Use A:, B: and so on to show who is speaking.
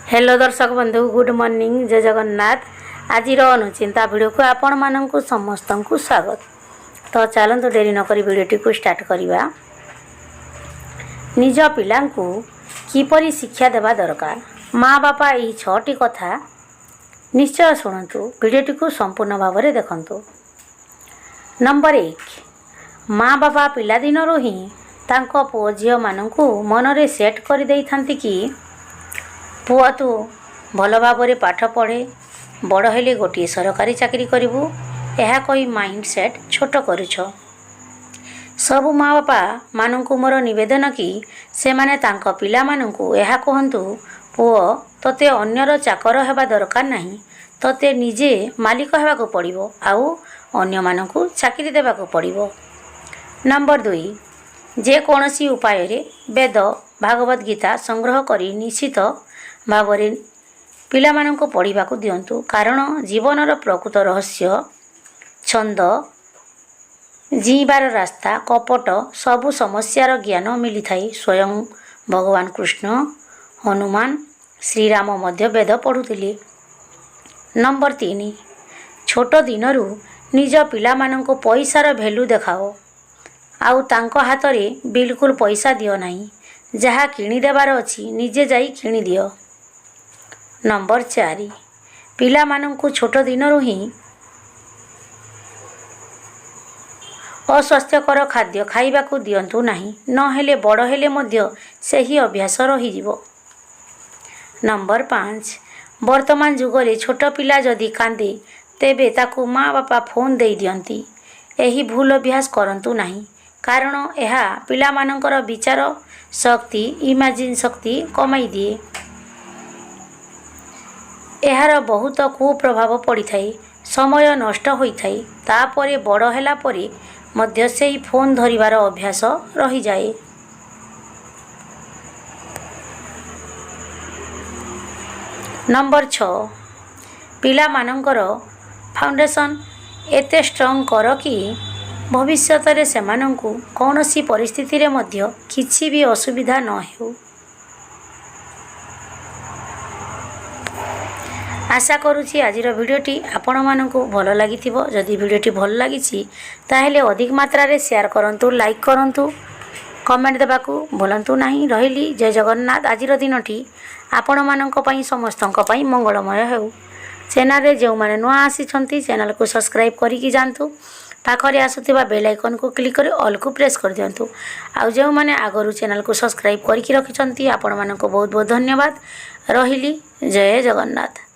A: Hello दर्शक बंधु good morning जय जगन्नाथ। आज अनुचिंता वीडियो को आपण मानक समस्त को स्वागत। तो चलते डेरी नक वीडियोटी को स्टार्ट करवा। निज पिला किपरि शिक्षा देवा दरकार माँ बापा यही 6टी कथा निश्चय शुणु। वीडियोटी को संपूर्ण भाव में देखु। नंबर 1, माँ बापा पिलादिन ही तांको पुओ झील मानू मनरे सेट कर दे था कि पुआ तू भल भाव में पाठ पढ़े बड़ हेले गोटे सरकारी चाकरी करिबू। यह कही माइंड सेट छोट करुछ। सबु माँ बापा मानू मोर निवेदन कि से माने तांको पिला मानू यह कहतु पुओ तोते अन्यर चाकर हेबा दरकार नहीं, तोते निजे मालिक हेबाकु पड़िबो आउ अन्य मानू चाकरी देबाकु पड़िबो। नंबर 2, जे कोनोसी उपाय रे वेद भागवत गीता संग्रह करी निश्चित भाव में पिला मानू पढ़ा दिंतु। कारण जीवनर प्रकृत रहस्य छंद जीवार रास्ता कपट सबु समस्यार ज्ञान मिली थाई। स्वयं भगवान कृष्ण हनुमान श्रीराम मध्य वेद पढ़ुथिले। नंबर 3, छोट दिनरू निज पिला मानू पैसार भैल्यू देखाओ आउ तांको हाथ रे बिल्कुल पैसा दियो नहीं। जहाँ किणीदेवार अच्छी निजे जाई किणी दियो। नंबर 4, पिला मानू छोट दिनरू ही अस्वास्थ्यकर खाद्य खाइबाकू दियंतु नहीं, नहेले बड़ हेले मध्य सही अभ्यास रही जीवो। नंबर 5, वर्तमान जुगरे छोट पिला जदि कांदे तेबे ताकू माँ बापा फोन दे दियंती। एही भूल अभ्यास करंतु नहीं, कारण यह पिला मानकर विचार शक्ति इमेजिन शक्ति कमाई दिए। यार बहुत कुप्रभाव पड़ी थाए, समय नष्ट होई थाए। तापरे बड़ हैला परे मध्य से ही फोन धरिबार अभ्यास रही जाए। नंबर 6, पिला मानकर फाउंडेशन एते स्ट्रॉंग कर कि भविष्यत रे सेमानंकु कौनसी परिस्थिति रे मध्य किछि भी असुविधा न हो। आशा करुँची आज भिडियोटी आपण मानकु भल लगी। जदि भिडियोटी भल लगी ताहेले अधिक मात्रा रे शेयर करंतु, लाइक करंतु, कमेंट देबाकू भूलंतु नहीं। रहिली जय जगन्नाथ। आज दिनटी आपण मानक पई समस्तंक पई मंगलमय हेउ। चैनल रे जो माने नुआ आसीछंती चैनल को सब्सक्राइब करिकी जानतु। पाखरे आसुथिबा बेल आइकन को क्लिक करी ऑल को प्रेस कर दियंतु। आउ जो माने आगरु चैनल को सब्सक्राइब करिकी रखिछंती आपण मानक बहुत बहुत धन्यवाद। रहिली जय जगन्नाथ।